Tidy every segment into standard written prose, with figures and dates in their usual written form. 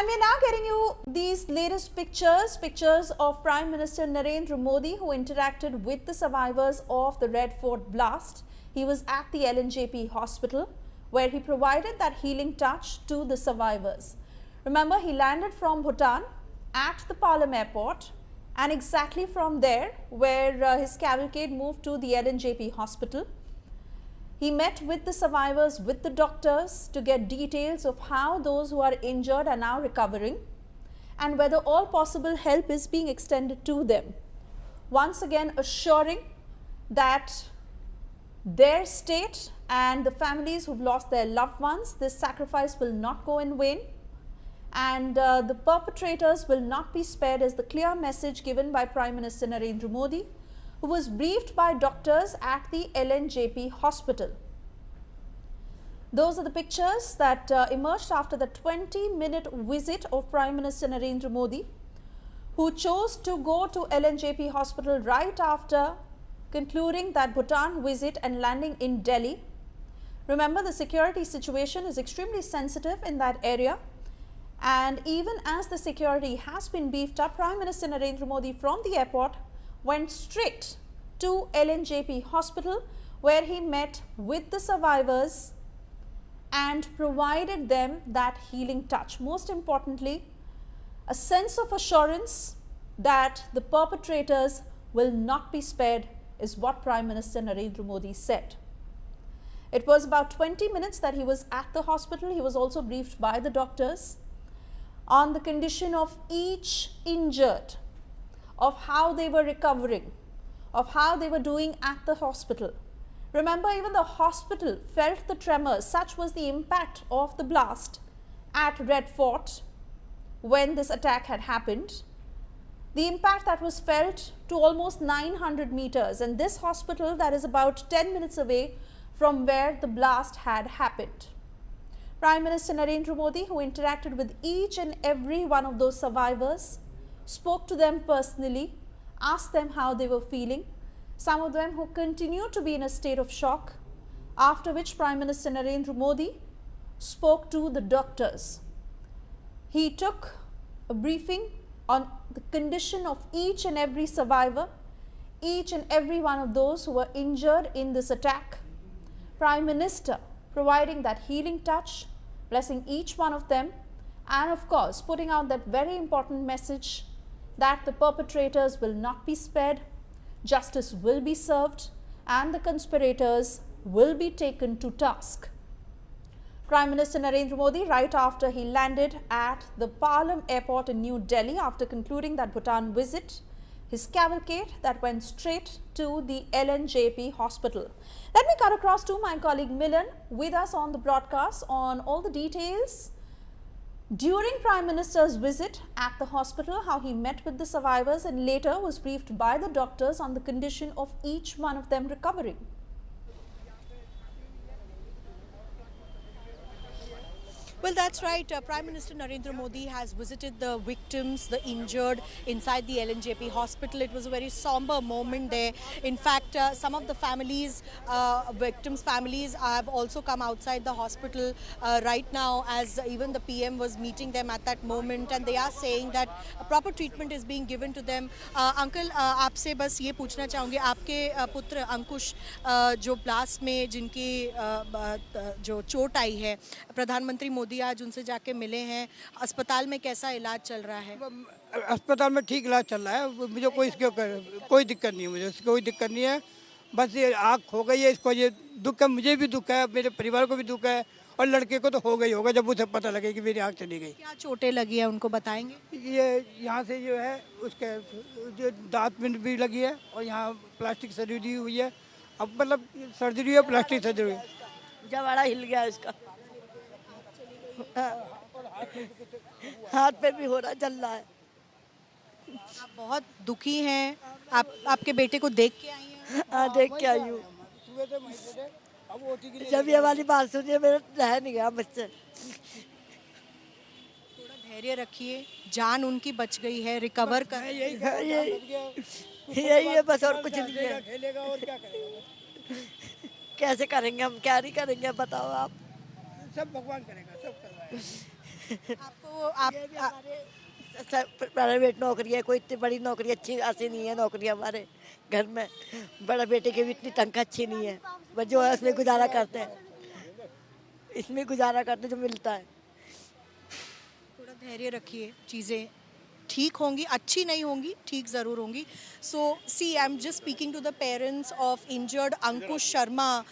And we're now getting you these latest pictures of Prime Minister Narendra Modi, who interacted with the survivors of the Red Fort blast. He was at the LNJP hospital where he provided that healing touch to the survivors. Remember, he landed from Bhutan at the Palam airport, and exactly from there where his cavalcade moved to the LNJP hospital. He met with the survivors, with the doctors, to get details of how those who are injured are now recovering and whether all possible help is being extended to them. Once again assuring that their state and the families who've lost their loved ones, this sacrifice will not go in vain, and the perpetrators will not be spared, is the clear message given by Prime Minister Narendra Modi, who was briefed by doctors at the LNJP hospital. Those are the pictures that emerged after the 20-minute visit of Prime Minister Narendra Modi, who chose to go to LNJP hospital right after concluding that Bhutan visit and landing in Delhi. Remember, the security situation is extremely sensitive in that area, and even as the security has been beefed up, Prime Minister Narendra Modi from the airport went straight to LNJP hospital, where he met with the survivors and provided them that healing touch. Most importantly, a sense of assurance that the perpetrators will not be spared is what Prime Minister Narendra Modi said. It was about 20 minutes that he was at the hospital. He was also briefed by the doctors on the condition of each injured, of how they were recovering, of how they were doing at the hospital. Remember, even the hospital felt the tremors. Such was the impact of the blast at Red Fort when this attack had happened. The impact that was felt to almost 900 meters, and this hospital that is about 10 minutes away from where the blast had happened. Prime Minister Narendra Modi, who interacted with each and every one of those survivors, spoke to them personally, asked them how they were feeling, some of them who continue to be in a state of shock, after which Prime Minister Narendra Modi spoke to the doctors. He took a briefing on the condition of each and every survivor, each and every one of those who were injured in this attack. Prime Minister providing that healing touch, blessing each one of them, and of course putting out that very important message that the perpetrators will not be spared, justice will be served, and the conspirators will be taken to task. Prime Minister Narendra Modi, right after he landed at the Palam airport in New Delhi after concluding that Bhutan visit, his cavalcade that went straight to the LNJP hospital. Let me cut across to my colleague Milan with us on the broadcast on all the details during Prime Minister's visit at the hospital, how he met with the survivors and later was briefed by the doctors on the condition of each one of them recovering. Well, that's right. Prime Minister Narendra Modi has visited the victims, the injured inside the LNJP hospital. It was a very somber moment there. In fact, some of the families, victims' families have also come outside the hospital right now, as even the PM was meeting them at that moment, and they are saying that proper treatment is being given to them. Uncle, आपसे बस ये पूछना चाहूँगी, आपके पुत्र अंकुश जो blast में जिनकी जो चोट आई है, प्रधानमंत्री मोदी आज उनसे जाके मिले हैं, अस्पताल में कैसा इलाज चल रहा है? अस्पताल में ठीक इलाज चल रहा है, मुझे कोई दिक्कत नहीं है, मुझे कोई दिक्कत नहीं है। बस ये आँख हो गई है, इसको ये दुख है, मुझे भी दुख है, मेरे परिवार को भी दुख है, और लड़के को तो हो गई होगा जब उसे पता लगे कि मेरी आँख चली गई। क्या चोटें लगी है उनको बताएंगे? ये यहाँ से जो है उसके जो दांत में भी लगी है, और यहाँ प्लास्टिक सर्जरी हुई है। अब मतलब सर्जरी है, प्लास्टिक सर्जरी है। जवाड़ा हिल गया इसका, हाथ पे भी हो रहा, जल रहा है। आप बहुत दुखी हैं, आपके बेटे को देख के आई हैं? हाँ, देख के आई हूँ। जब ये वाली बात सुनी मेरा रह नहीं गया बच्चे। थोड़ा धैर्य रखिए, जान उनकी बच गई है, रिकवर कर यही है बस, और कुछ नहीं है। कैसे करेंगे हम, क्या नहीं करेंगे बताओ आप। सब भगवान करेगा, सब करवाएगा। आपको आप ये भी हमारे प्राइवेट नौकरी है, कोई इतनी बड़ी नौकरी अच्छी खासी नहीं है नौकरी हमारे घर में। बड़ा बेटे की भी इतनी तनख्वाह अच्छी नहीं है, बस जो है उसमें गुजारा करते हैं, इसमें गुजारा करते जो मिलता है। थोड़ा धैर्य रखिए, चीज़ें ठीक होंगी, अच्छी नहीं होंगी, ठीक ज़रूर होंगी. So see, I'm just speaking to the parents of injured Ankush Sharma,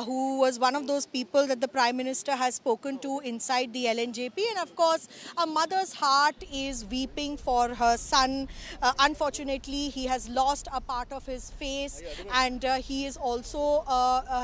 who was one of those people that the Prime Minister has spoken to inside the LNJP, and of course a mother's heart is weeping for her son. Unfortunately, he has lost a part of his face, and he is also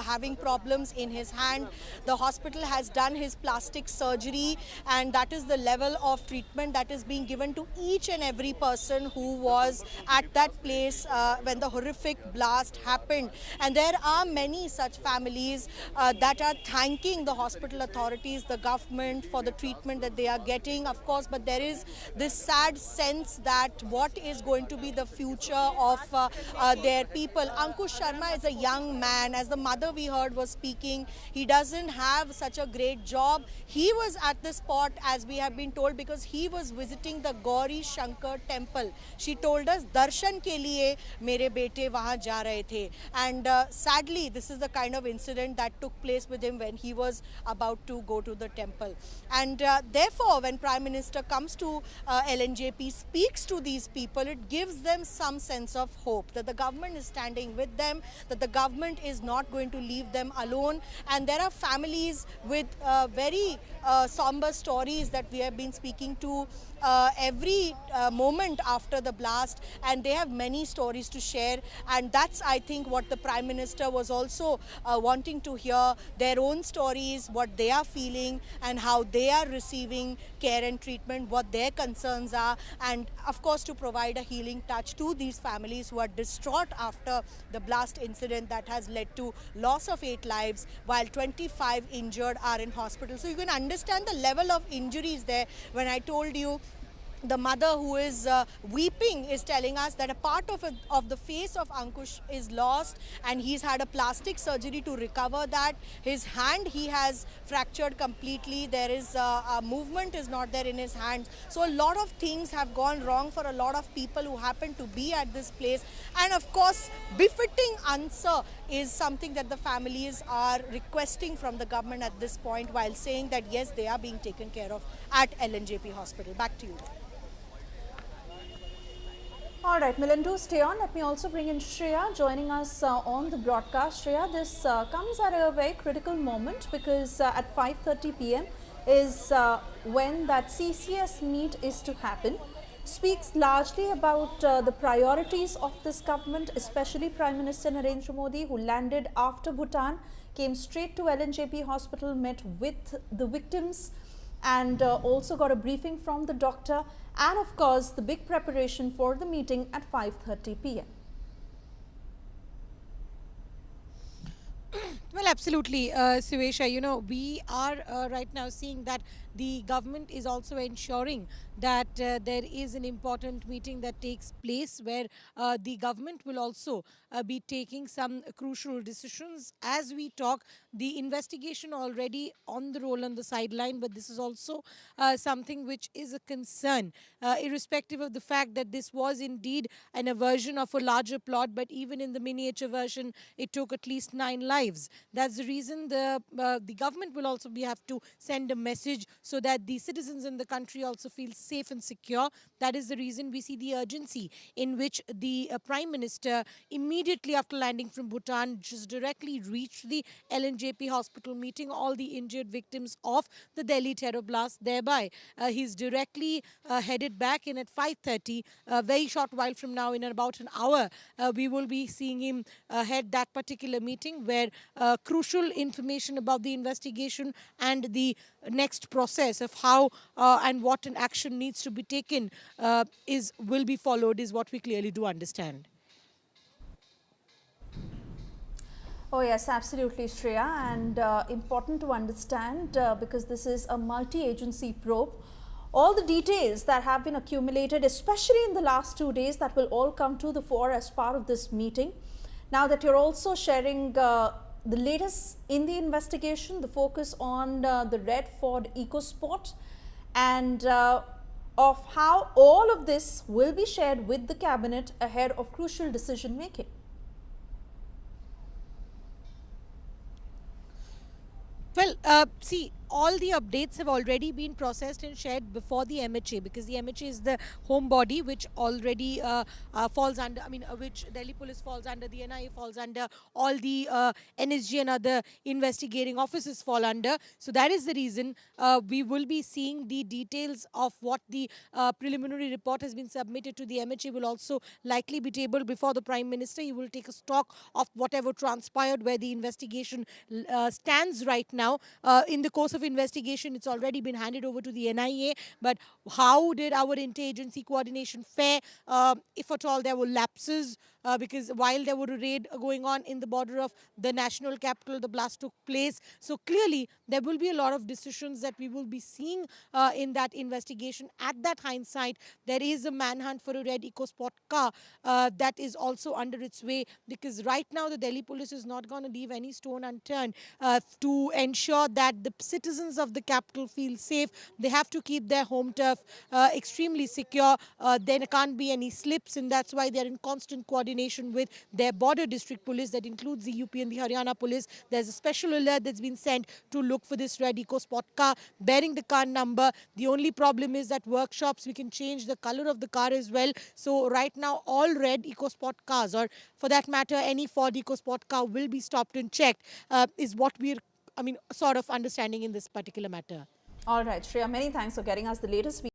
having problems in his hand. The hospital has done his plastic surgery, and that is the level of treatment that is being given to each and every person who was at that place when the horrific blast happened. And there are many such families that are thanking the hospital authorities, the government, for the treatment that they are getting, of course. But there is this sad sense that what is going to be the future of their people. Ankush Sharma is a young man. As the mother we heard was speaking, he doesn't have such a great job. He was at the spot, as we have been told, because he was visiting the Gauri Shankar temple. She told us, darshan ke liye mere bete wahan ja rahe the. And sadly, this is the kind of incident that took place with him when he was about to go to the temple. And therefore, when Prime Minister comes to LNJP, speaks to these people, it gives them some sense of hope that the government is standing with them, that the government is not going to leave them alone. And there are families with very somber stories that we have been speaking to every moment after the blast, and they have many stories to share. And that's, I think, what the Prime Minister was also wanting to hear, their own stories, what they are feeling and how they are receiving care and treatment, what their concerns are, and of course to provide a healing touch to these families who are distraught after the blast incident that has led to loss of 8 lives, while 25 injured are in hospital. So you can understand the level of injuries there. When I told you, the mother who is weeping is telling us that a part of the face of Ankush is lost, and he's had a plastic surgery to recover that. His hand he has fractured completely. There is a movement is not there in his hands. So a lot of things have gone wrong for a lot of people who happen to be at this place. And of course, befitting answer is something that the families are requesting from the government at this point, while saying that yes, they are being taken care of at LNJP hospital. Back to you. All right, Milan, do stay on. Let me also bring in Shreya joining us on the broadcast. Shreya, this comes at a very critical moment because at 5:30 p.m. is when that CCS meet is to happen. Speaks largely about the priorities of this government, especially Prime Minister Narendra Modi, who landed after Bhutan, came straight to LNJP hospital, met with the victims, and also got a briefing from the doctor, and of course the big preparation for the meeting at 5:30 p.m. Well, absolutely, Suvesha. You know, we are right now seeing that the government is also ensuring that there is an important meeting that takes place where the government will also be taking some crucial decisions. As we talk, the investigation already on the roll on the sideline, but this is also something which is a concern, irrespective of the fact that this was indeed an aversion of a larger plot, but even in the miniature version, it took at least 9 lives. That's the reason the government will also have to send a message so that the citizens in the country also feel safe and secure. That is the reason we see the urgency in which the Prime Minister, immediately after landing from Bhutan, just directly reached the LNJP hospital, meeting all the injured victims of the Delhi terror blast. Thereby, he's directly headed back in at 5:30. A very short while from now, in about an hour, we will be seeing him head that particular meeting where crucial information about the investigation and the next process of how and what an action needs to be taken will be followed, is what we clearly do understand. Oh yes, absolutely, Shreya, and important to understand because this is a multi-agency probe. All the details that have been accumulated, especially in the last 2 days, that will all come to the fore as part of this meeting. Now that you're also sharing the latest in the investigation, the focus on the Red Ford EcoSport, and of how all of this will be shared with the cabinet ahead of crucial decision making. Well, see, all the updates have already been processed and shared before the MHA, because the MHA is the home body which already falls under, which Delhi Police falls under, the NIA falls under, all the NSG and other investigating offices fall under. So that is the reason we will be seeing the details of what the preliminary report has been submitted to the MHA will also likely be tabled before the Prime Minister. He will take a stock of whatever transpired, where the investigation stands right now. In the course of investigation, it's already been handed over to the NIA. But how did our interagency coordination fare? If at all there were lapses, because while there were a raid going on in the border of the national capital, the blast took place. So clearly, there will be a lot of decisions that we will be seeing in that investigation. At that hindsight, there is a manhunt for a red EcoSport car that is also under its way, because right now the Delhi police is not going to leave any stone unturned to ensure that the citizens of the capital feel safe. They have to keep their home turf extremely secure. There can't be any slips, and that's why they're in constant coordination with their border district police. That includes the UP and the Haryana police. There's a special alert that's been sent to look for this red EcoSport car bearing the car number. The only problem is that workshops, we can change the color of the car as well. So right now, all red EcoSport cars, or for that matter, any Ford EcoSport car, will be stopped and checked, is what we're sort of understanding in this particular matter. All right, Shreya, many thanks for getting us the latest.